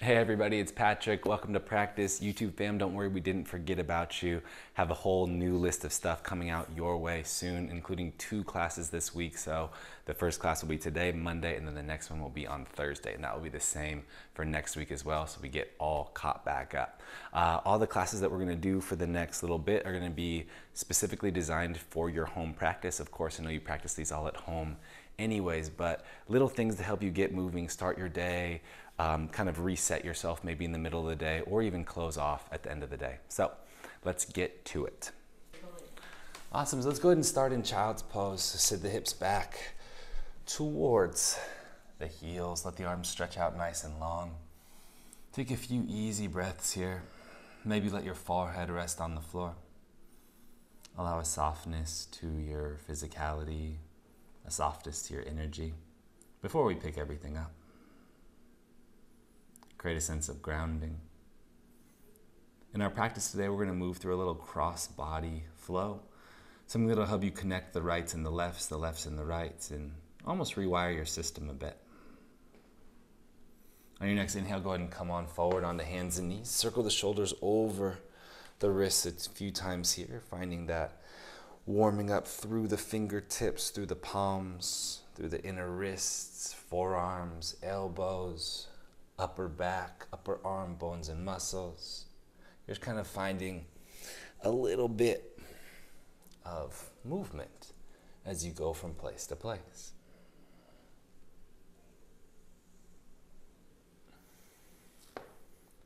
Hey everybody, it's Patrick. Welcome to practice. YouTube fam, don't worry, we didn't forget about you. Have a whole new list of stuff coming out your way soon, including 2 classes this week. So the first class will be today, Monday, and then the next one will be on Thursday. And that will be the same for next week as well, so we get all caught back up. All the classes that we're gonna do for the next little bit are gonna be specifically designed for your home practice. Of course, I know you practice these all at home anyways, but little things to help you get moving, start your day, kind of reset yourself maybe in the middle of the day, or even close off at the end of the day. So let's get to it. Awesome, so let's go ahead and start in child's pose. So sit the hips back towards the heels. Let the arms stretch out nice and long. Take a few easy breaths here. Maybe let your forehead rest on the floor. Allow a softness to your physicality, a softness to your energy before we pick everything up. Create a sense of grounding. In our practice today, we're going to move through a little cross-body flow. Something that'll help you connect the rights and the lefts and the rights, and almost rewire your system a bit. On your next inhale, go ahead and come on forward onto hands and knees. Circle the shoulders over the wrists a few times here, finding that warming up through the fingertips, through the palms, through the inner wrists, forearms, elbows, upper back, upper arm bones and muscles. You're just kind of finding a little bit of movement as you go from place to place.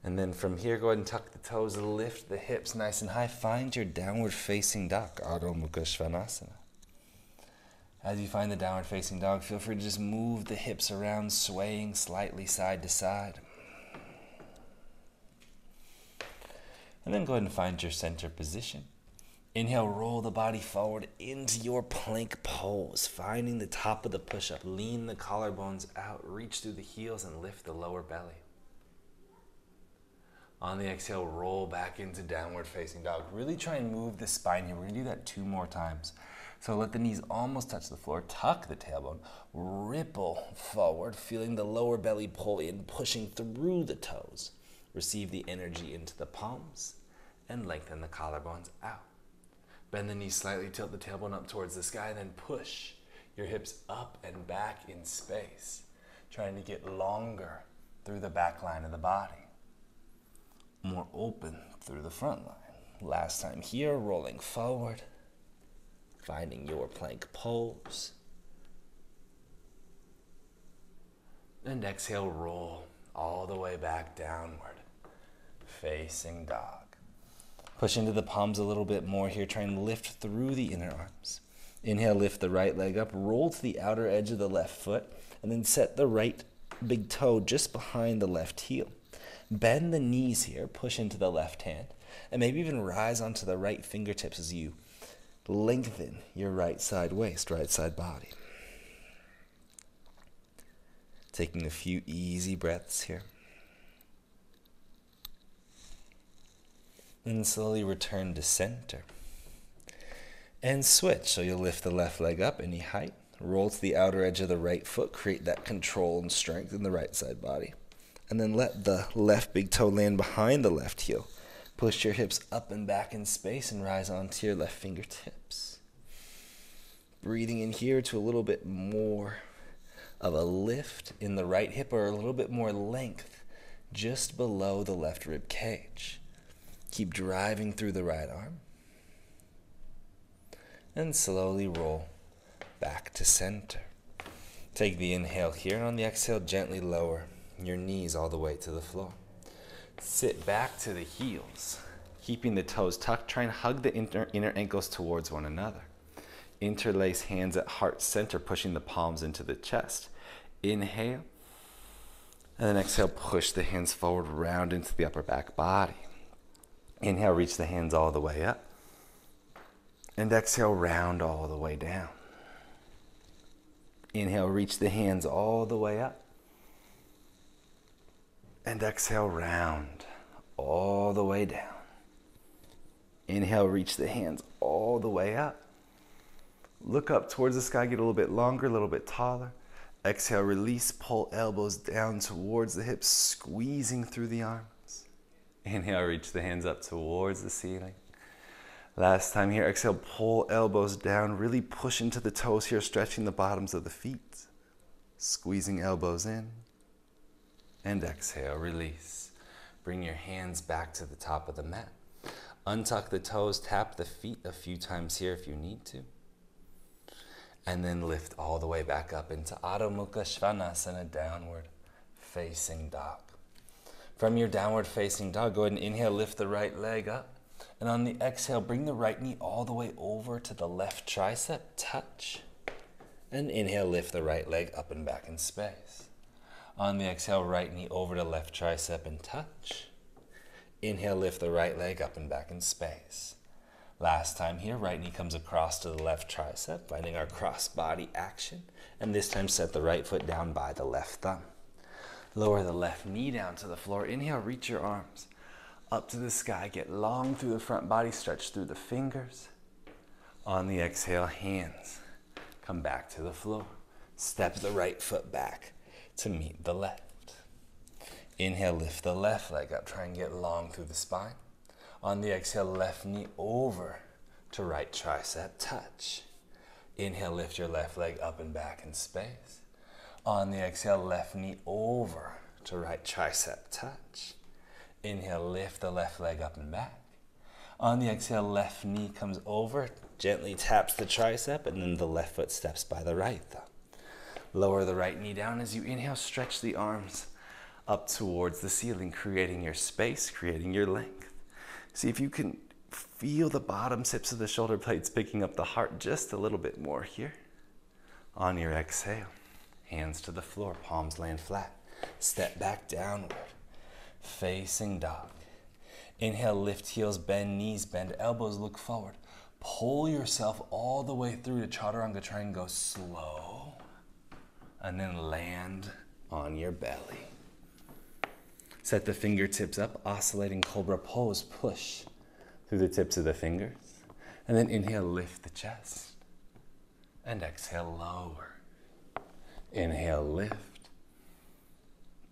And then from here, go ahead and tuck the toes, lift the hips nice and high. Find your downward facing dog, Adho Mukha Svanasana. As you find the downward facing dog, feel free to just move the hips around, swaying slightly side to side. And then go ahead and find your center position. Inhale, roll the body forward into your plank pose, finding the top of the push-up. Lean the collarbones out, reach through the heels and lift the lower belly. On the exhale, roll back into downward facing dog. Really try and move the spine here. We're gonna do that 2 more times. So let the knees almost touch the floor, tuck the tailbone, ripple forward, feeling the lower belly pull in, pushing through the toes. Receive the energy into the palms and lengthen the collarbones out. Bend the knees slightly, tilt the tailbone up towards the sky, then push your hips up and back in space, trying to get longer through the back line of the body. More open through the front line. Last time here, rolling forward, finding your plank pose. And exhale, roll all the way back downward, facing dog. Push into the palms a little bit more here. Try and lift through the inner arms. Inhale, lift the right leg up, roll to the outer edge of the left foot, and then set the right big toe just behind the left heel. Bend the knees here, push into the left hand, and maybe even rise onto the right fingertips as you lengthen your right side waist, right side body. Taking a few easy breaths here. And slowly return to center. And switch, so you'll lift the left leg up any height, roll to the outer edge of the right foot, create that control and strength in the right side body. And then let the left big toe land behind the left heel. Push your hips up and back in space and rise onto your left fingertips. Breathing in here to a little bit more of a lift in the right hip, or a little bit more length just below the left rib cage. Keep driving through the right arm. And slowly roll back to center. Take the inhale here, and on the exhale, gently lower your knees all the way to the floor. Sit back to the heels, keeping the toes tucked. Try and hug the inner ankles towards one another. Interlace hands at heart center, pushing the palms into the chest. Inhale, and then exhale, push the hands forward, round into the upper back body. Inhale, reach the hands all the way up. And exhale, round all the way down. Inhale, reach the hands all the way up. And exhale, round all the way down. Inhale, reach the hands all the way up. Look up towards the sky, get a little bit longer, a little bit taller. Exhale, release, pull elbows down towards the hips, squeezing through the arms. Inhale, reach the hands up towards the ceiling. Last time here, exhale, pull elbows down, really push into the toes here, stretching the bottoms of the feet. Squeezing elbows in. And exhale, release. Bring your hands back to the top of the mat. Untuck the toes, tap the feet a few times here if you need to. And then lift all the way back up into Adho Mukha Svanasana, downward facing dog. From your downward facing dog, go ahead and inhale, lift the right leg up. And on the exhale, bring the right knee all the way over to the left tricep, touch. And inhale, lift the right leg up and back in space. On the exhale, right knee over to left tricep and touch. Inhale, lift the right leg up and back in space. Last time here, right knee comes across to the left tricep, finding our cross body action. And this time, set the right foot down by the left thumb. Lower the left knee down to the floor. Inhale, reach your arms up to the sky. Get long through the front body, stretch through the fingers. On the exhale, hands come back to the floor. Step the right foot back to meet the left. Inhale, lift the left leg up. Try and get long through the spine. On the exhale, left knee over to right tricep, touch. Inhale, lift your left leg up and back in space. On the exhale, left knee over to right tricep, touch. Inhale, lift the left leg up and back. On the exhale, left knee comes over, gently taps the tricep, and then the left foot steps by the right thumb. Lower the right knee down as you inhale, stretch the arms up towards the ceiling, creating your space, creating your length. See if you can feel the bottom tips of the shoulder blades picking up the heart just a little bit more here. On your exhale, hands to the floor, palms land flat. Step back downward, facing dog. Inhale, lift heels, bend knees, bend elbows, look forward. Pull yourself all the way through to chaturanga. Try and go slow. And then land on your belly. Set the fingertips up, oscillating cobra pose. Push through the tips of the fingers. And then inhale, lift the chest. And exhale, lower. Inhale, lift.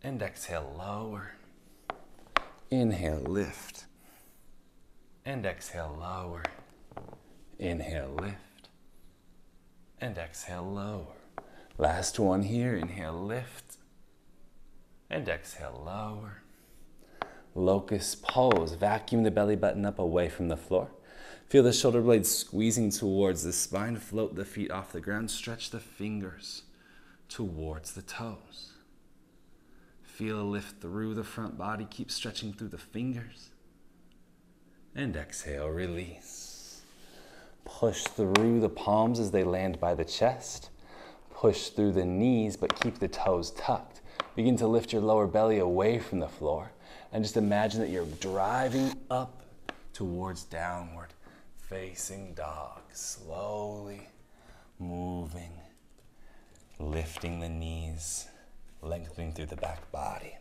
And exhale, lower. Inhale, lift. And exhale, lower. Inhale, lift. And exhale, lower. Last one here. Inhale, lift. And exhale, lower. Locust pose. Vacuum the belly button up away from the floor. Feel the shoulder blades squeezing towards the spine. Float the feet off the ground. Stretch the fingers towards the toes. Feel a lift through the front body. Keep stretching through the fingers. And exhale, release. Push through the palms as they land by the chest. Push through the knees, but keep the toes tucked. Begin to lift your lower belly away from the floor. And just imagine that you're driving up towards downward facing dog. Slowly moving, lifting the knees, lengthening through the back body.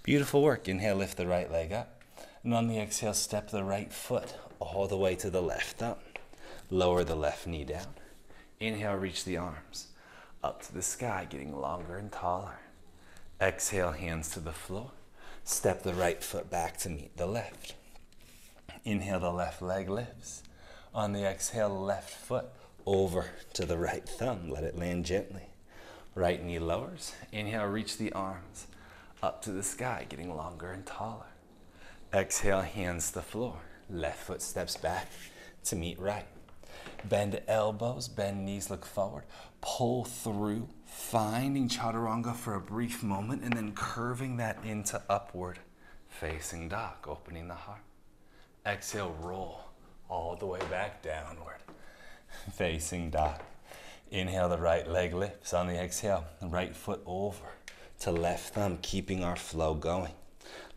Beautiful work. Inhale, lift the right leg up. And on the exhale, step the right foot all the way to the left thumb. Lower the left knee down. Inhale, reach the arms up to the sky, getting longer and taller. Exhale, hands to the floor. Step the right foot back to meet the left. Inhale, the left leg lifts. On the exhale, left foot over to the right thumb. Let it land gently. Right knee lowers. Inhale, reach the arms up to the sky, getting longer and taller. Exhale, hands to the floor. Left foot steps back to meet right. Bend elbows, bend knees, look forward. Pull through, finding chaturanga for a brief moment, and then curving that into upward facing dog, opening the heart. Exhale, roll all the way back downward, facing dog. Inhale, the right leg lifts. On the exhale, right foot over to left thumb, keeping our flow going.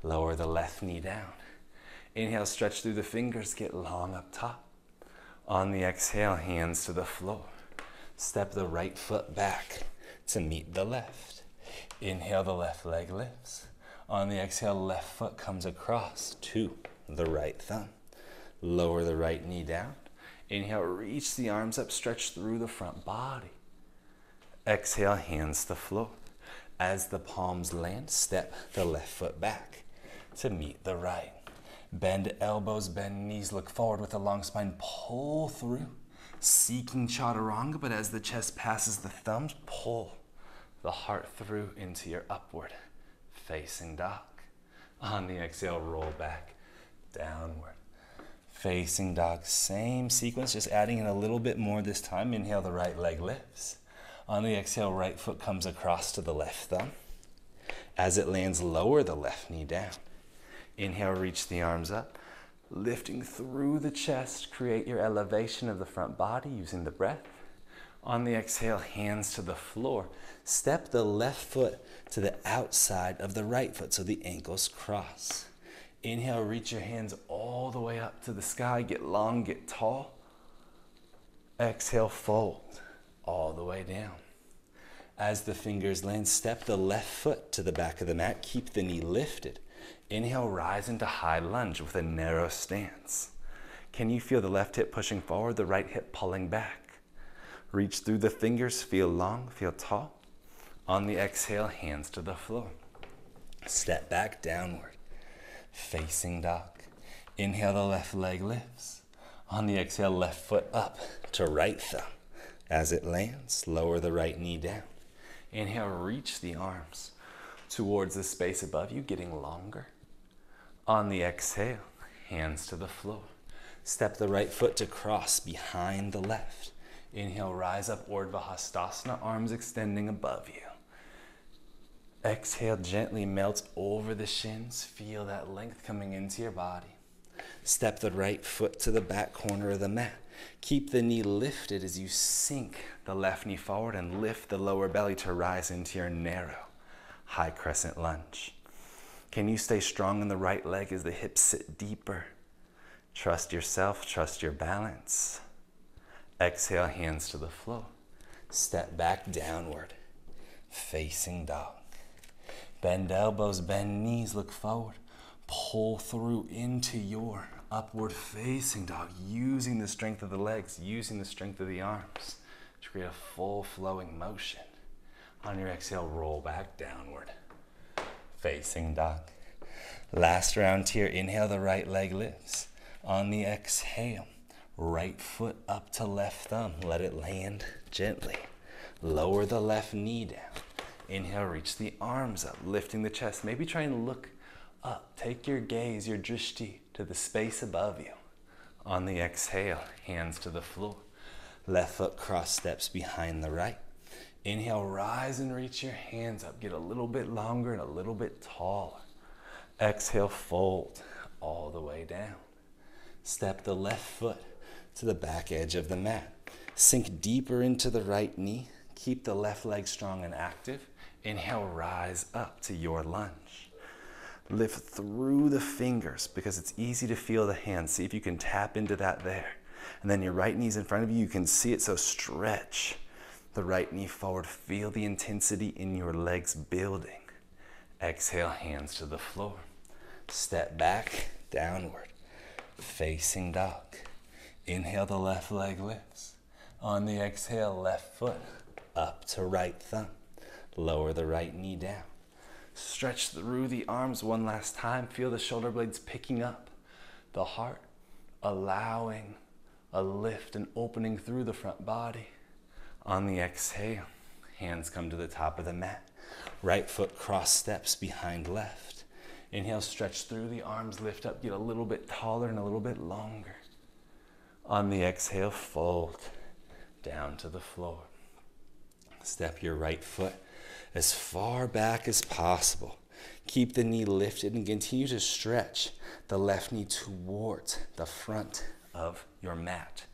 Lower the left knee down. Inhale, stretch through the fingers, get long up top. On the exhale, hands to the floor. Step the right foot back to meet the left. Inhale, the left leg lifts. On the exhale, left foot comes across to the right thumb. Lower the right knee down. Inhale, reach the arms up, stretch through the front body. Exhale, hands to the floor. As the palms land, step the left foot back to meet the right. Bend elbows, bend knees, look forward with a long spine, pull through. Seeking chaturanga, but as the chest passes the thumbs, pull the heart through into your upward facing dog. On the exhale, roll back, downward facing dog. Same sequence, just adding in a little bit more this time. Inhale, the right leg lifts. On the exhale, right foot comes across to the left thumb. As it lands, lower the left knee down. Inhale, reach the arms up. Lifting through the chest, create your elevation of the front body using the breath. On the exhale, hands to the floor. Step the left foot to the outside of the right foot so the ankles cross. Inhale, reach your hands all the way up to the sky. Get long, get tall. Exhale, fold all the way down. As the fingers land, step the left foot to the back of the mat. Keep the knee lifted. Inhale, rise into high lunge with a narrow stance. Can you feel the left hip pushing forward, the right hip pulling back? Reach through the fingers, feel long, feel tall. On the exhale, hands to the floor. Step back downward, facing dog. Inhale, the left leg lifts. On the exhale, left foot up to right thumb. As it lands, lower the right knee down. Inhale, reach the arms towards the space above you, getting longer. On the exhale, hands to the floor. Step the right foot to cross behind the left. Inhale, rise up, Urdhva Hastasana, arms extending above you. Exhale, gently melt over the shins. Feel that length coming into your body. Step the right foot to the back corner of the mat. Keep the knee lifted as you sink the left knee forward and lift the lower belly to rise into your narrow high crescent lunge. Can you stay strong in the right leg as the hips sit deeper? Trust yourself, trust your balance. Exhale, hands to the floor. Step back downward, facing dog. Bend elbows, bend knees, look forward. Pull through into your upward facing dog, using the strength of the legs, using the strength of the arms to create a full flowing motion. On your exhale, roll back downward, facing dog. Last round here, inhale, the right leg lifts. On the exhale, right foot up to left thumb. Let it land gently. Lower the left knee down. Inhale, reach the arms up, lifting the chest. Maybe try and look up. Take your gaze, your drishti, to the space above you. On the exhale, hands to the floor. Left foot cross steps behind the right. Inhale, rise and reach your hands up. Get a little bit longer and a little bit taller. Exhale, fold all the way down. Step the left foot to the back edge of the mat. Sink deeper into the right knee. Keep the left leg strong and active. Inhale, rise up to your lunge. Lift through the fingers because it's easy to feel the hands. See if you can tap into that there. And then your right knee's in front of you. You can see it, so stretch the right knee forward. Feel the intensity in your legs building. Exhale, hands to the floor. Step back, downward, facing dog. Inhale, the left leg lifts. On the exhale, left foot up to right thumb. Lower the right knee down. Stretch through the arms one last time. Feel the shoulder blades picking up the heart, allowing a lift and opening through the front body. On the exhale, hands come to the top of the mat. Right foot cross steps behind left. Inhale, stretch through the arms, lift up, get a little bit taller and a little bit longer. On the exhale, fold down to the floor. Step your right foot as far back as possible. Keep the knee lifted and continue to stretch the left knee towards the front of your mat.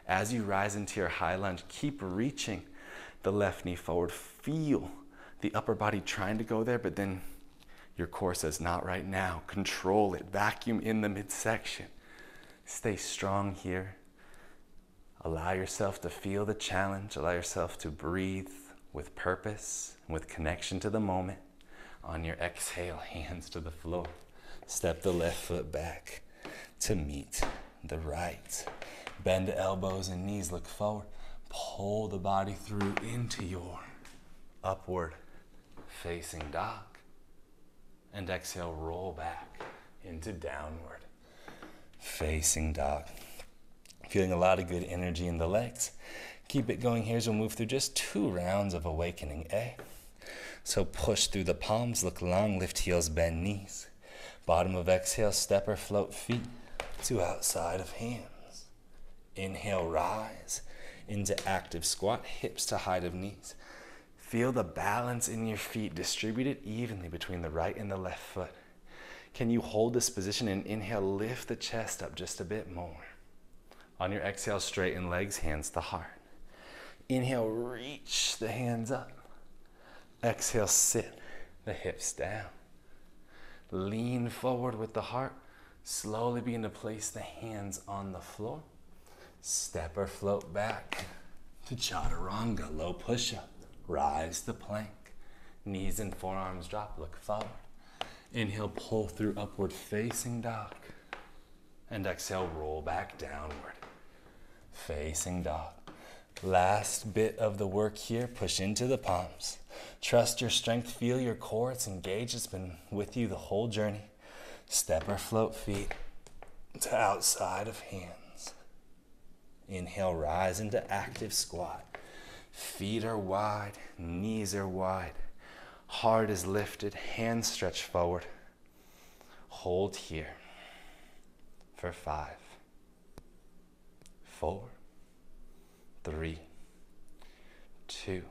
As you rise into your high lunge, keep reaching the left knee forward. Feel the upper body trying to go there, but then your core says, not right now. Control it. Vacuum in the midsection. Stay strong here. Allow yourself to feel the challenge. Allow yourself to breathe with purpose, with connection to the moment. On your exhale, hands to the floor. Step the left foot back to meet the right. Bend elbows and knees, look forward. Pull the body through into your upward facing dog. And exhale, roll back into downward facing dog. Feeling a lot of good energy in the legs. Keep it going here as we'll move through just 2 rounds of awakening A. So push through the palms, look long, lift heels, bend knees. Bottom of exhale, step or float feet to outside of hands. Inhale, rise into active squat, hips to height of knees. Feel the balance in your feet distributed evenly between the right and the left foot. Can you hold this position and inhale, lift the chest up just a bit more. On your exhale, straighten legs, hands to heart. Inhale, reach the hands up. Exhale, sit the hips down. Lean forward with the heart. Slowly begin to place the hands on the floor. Step or float back to chaturanga, low push-up. Rise to plank. Knees and forearms drop, look forward. Inhale, pull through upward facing dog. And exhale, roll back downward facing dog. Last bit of the work here, push into the palms. Trust your strength, feel your core, it's engaged, it's been with you the whole journey. Step or float feet to outside of hands. Inhale, rise into active squat. Feet are wide, knees are wide. Heart is lifted, hands stretch forward. Hold here for 5, 4, 3, 2.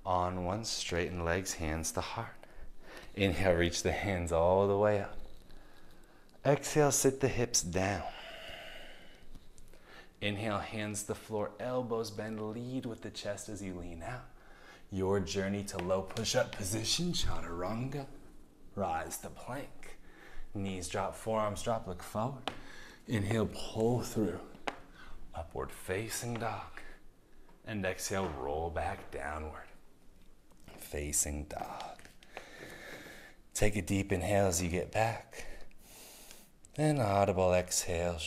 On one, straighten legs, hands to heart. Inhale, reach the hands all the way up. Exhale, sit the hips down. Inhale, hands to the floor, elbows bend, lead with the chest as you lean out. Your journey to low push-up position, chaturanga. Rise to plank. Knees drop, forearms drop, look forward. Inhale, pull through. Upward facing dog. And exhale, roll back downward. Facing dog. Take a deep inhale as you get back. Then audible exhale.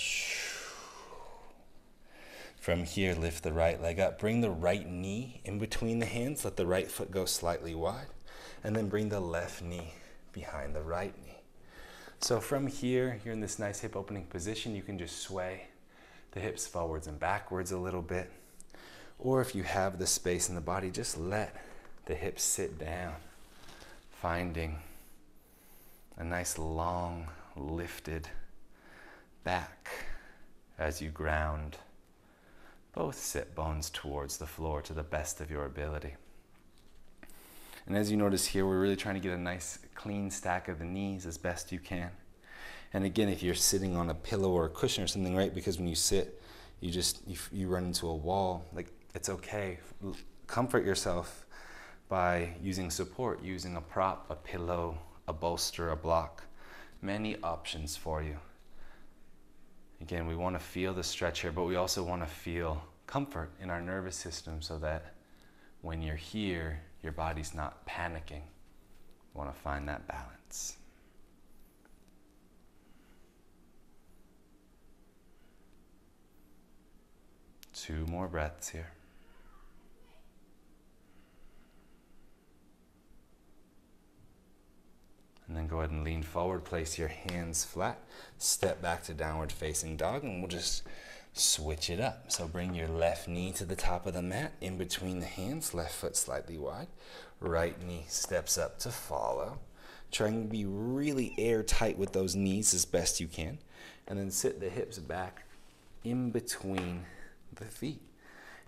From here, lift the right leg up. Bring the right knee in between the hands. Let the right foot go slightly wide. And then bring the left knee behind the right knee. So from here, you're in this nice hip opening position. You can just sway the hips forwards and backwards a little bit. Or if you have the space in the body, just let the hips sit down, finding a nice long lifted back as you ground both sit bones towards the floor to the best of your ability. And as you notice here, we're really trying to get a nice clean stack of the knees as best you can. And again, if you're sitting on a pillow or a cushion or something, right? Because when you sit, you run into a wall. Like, it's okay. Comfort yourself by using support, using a prop, a pillow, a bolster, a block. Many options for you. Again, we want to feel the stretch here, but we also want to feel comfort in our nervous system so that when you're here, your body's not panicking. We want to find that balance. Two more breaths here. And then go ahead and lean forward, place your hands flat, step back to downward facing dog, and we'll just switch it up. So bring your left knee to the top of the mat, in between the hands, left foot slightly wide, right knee steps up to follow. Trying to be really airtight with those knees as best you can, and then sit the hips back in between the feet.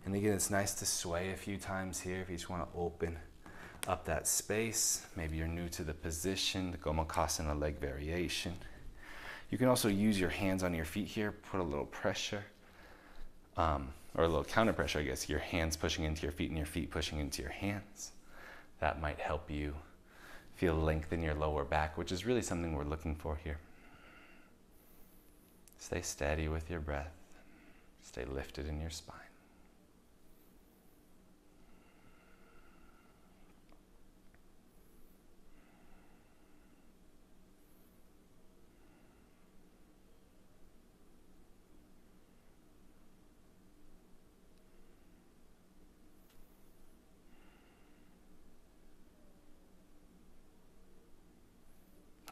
And again, it's nice to sway a few times here if you just want to open up that space. Maybe you're new to the position, the Gomukhasana leg variation. You can also use your hands on your feet here, put a little pressure, or a little counter pressure, I guess. Your hands pushing into your feet and your feet pushing into your hands. That might help you feel length in your lower back, which is really something we're looking for here. Stay steady with your breath. Stay lifted in your spine.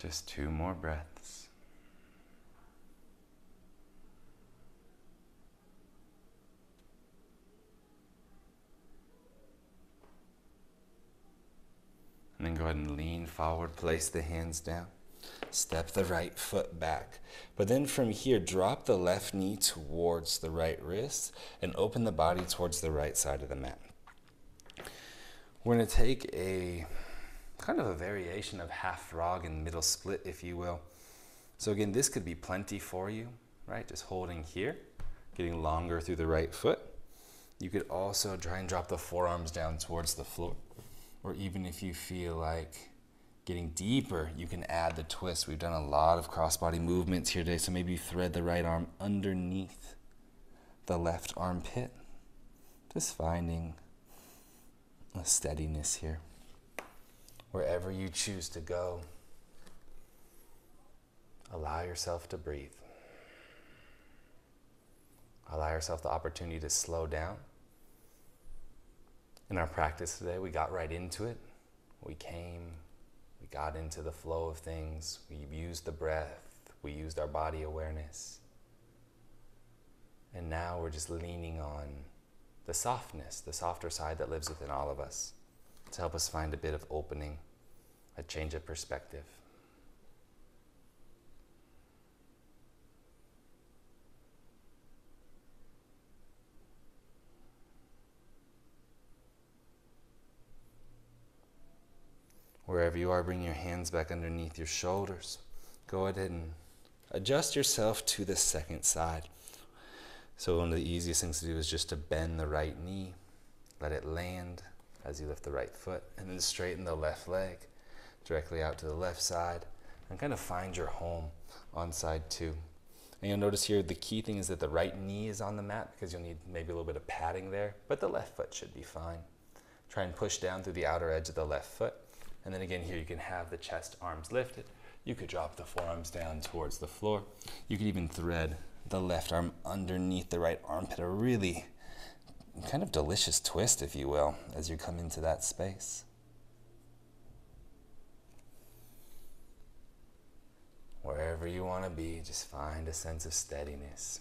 Just 2 more breaths. And then go ahead and lean forward, place the hands down. Step the right foot back. But then from here, drop the left knee towards the right wrist and open the body towards the right side of the mat. We're going to take a kind of a variation of half frog and middle split, if you will. So again, this could be plenty for you, right? Just holding here, getting longer through the right foot. You could also try and drop the forearms down towards the floor. Or even if you feel like getting deeper, you can add the twist. We've done a lot of crossbody movements here today, so maybe you thread the right arm underneath the left armpit. Just finding a steadiness here. Wherever you choose to go, allow yourself to breathe. Allow yourself the opportunity to slow down. In our practice today, we got right into it. We got into the flow of things. We used the breath. We used our body awareness. And now we're just leaning on the softness, the softer side that lives within all of us to help us find a bit of opening, a change of perspective. Wherever you are, bring your hands back underneath your shoulders. Go ahead and adjust yourself to the second side. So one of the easiest things to do is just to bend the right knee, let it land as you lift the right foot, and then straighten the left leg directly out to the left side, and kind of find your home on side 2. And you'll notice here the key thing is that the right knee is on the mat because you'll need maybe a little bit of padding there, but the left foot should be fine. Try and push down through the outer edge of the left foot. And then again here you can have the chest, arms lifted. You could drop the forearms down towards the floor. You could even thread the left arm underneath the right armpit. A really kind of delicious twist, if you will, as you come into that space. Wherever you want to be, just find a sense of steadiness.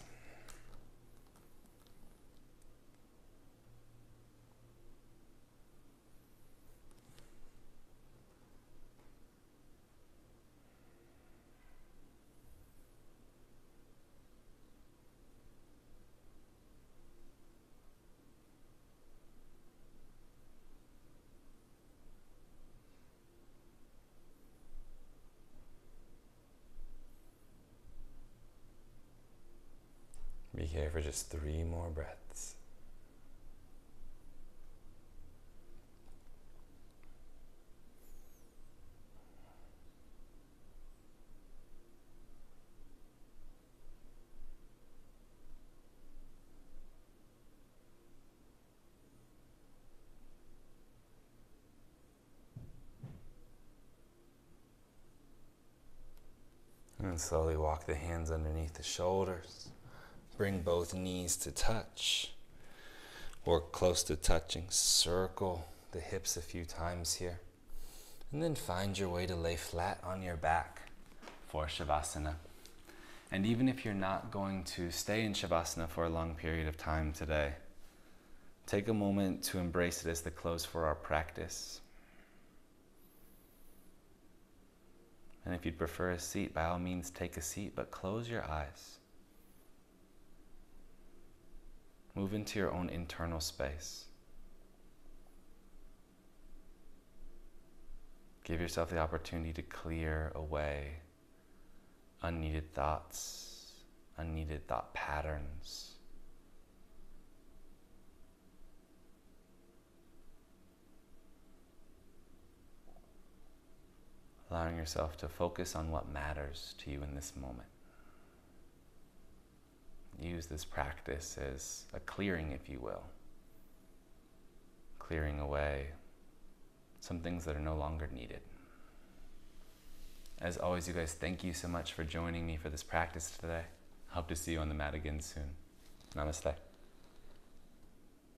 Be here for just 3 more breaths. And slowly walk the hands underneath the shoulders. Bring both knees to touch or close to touching. Circle the hips a few times here. And then find your way to lay flat on your back for Shavasana. And even if you're not going to stay in Shavasana for a long period of time today, take a moment to embrace it as the close for our practice. And if you'd prefer a seat, by all means take a seat, but close your eyes. Move into your own internal space. Give yourself the opportunity to clear away unneeded thoughts, unneeded thought patterns. Allowing yourself to focus on what matters to you in this moment. Use this practice as a clearing, if you will. Clearing away some things that are no longer needed. As always, you guys, thank you so much for joining me for this practice today. I hope to see you on the mat again soon. Namaste.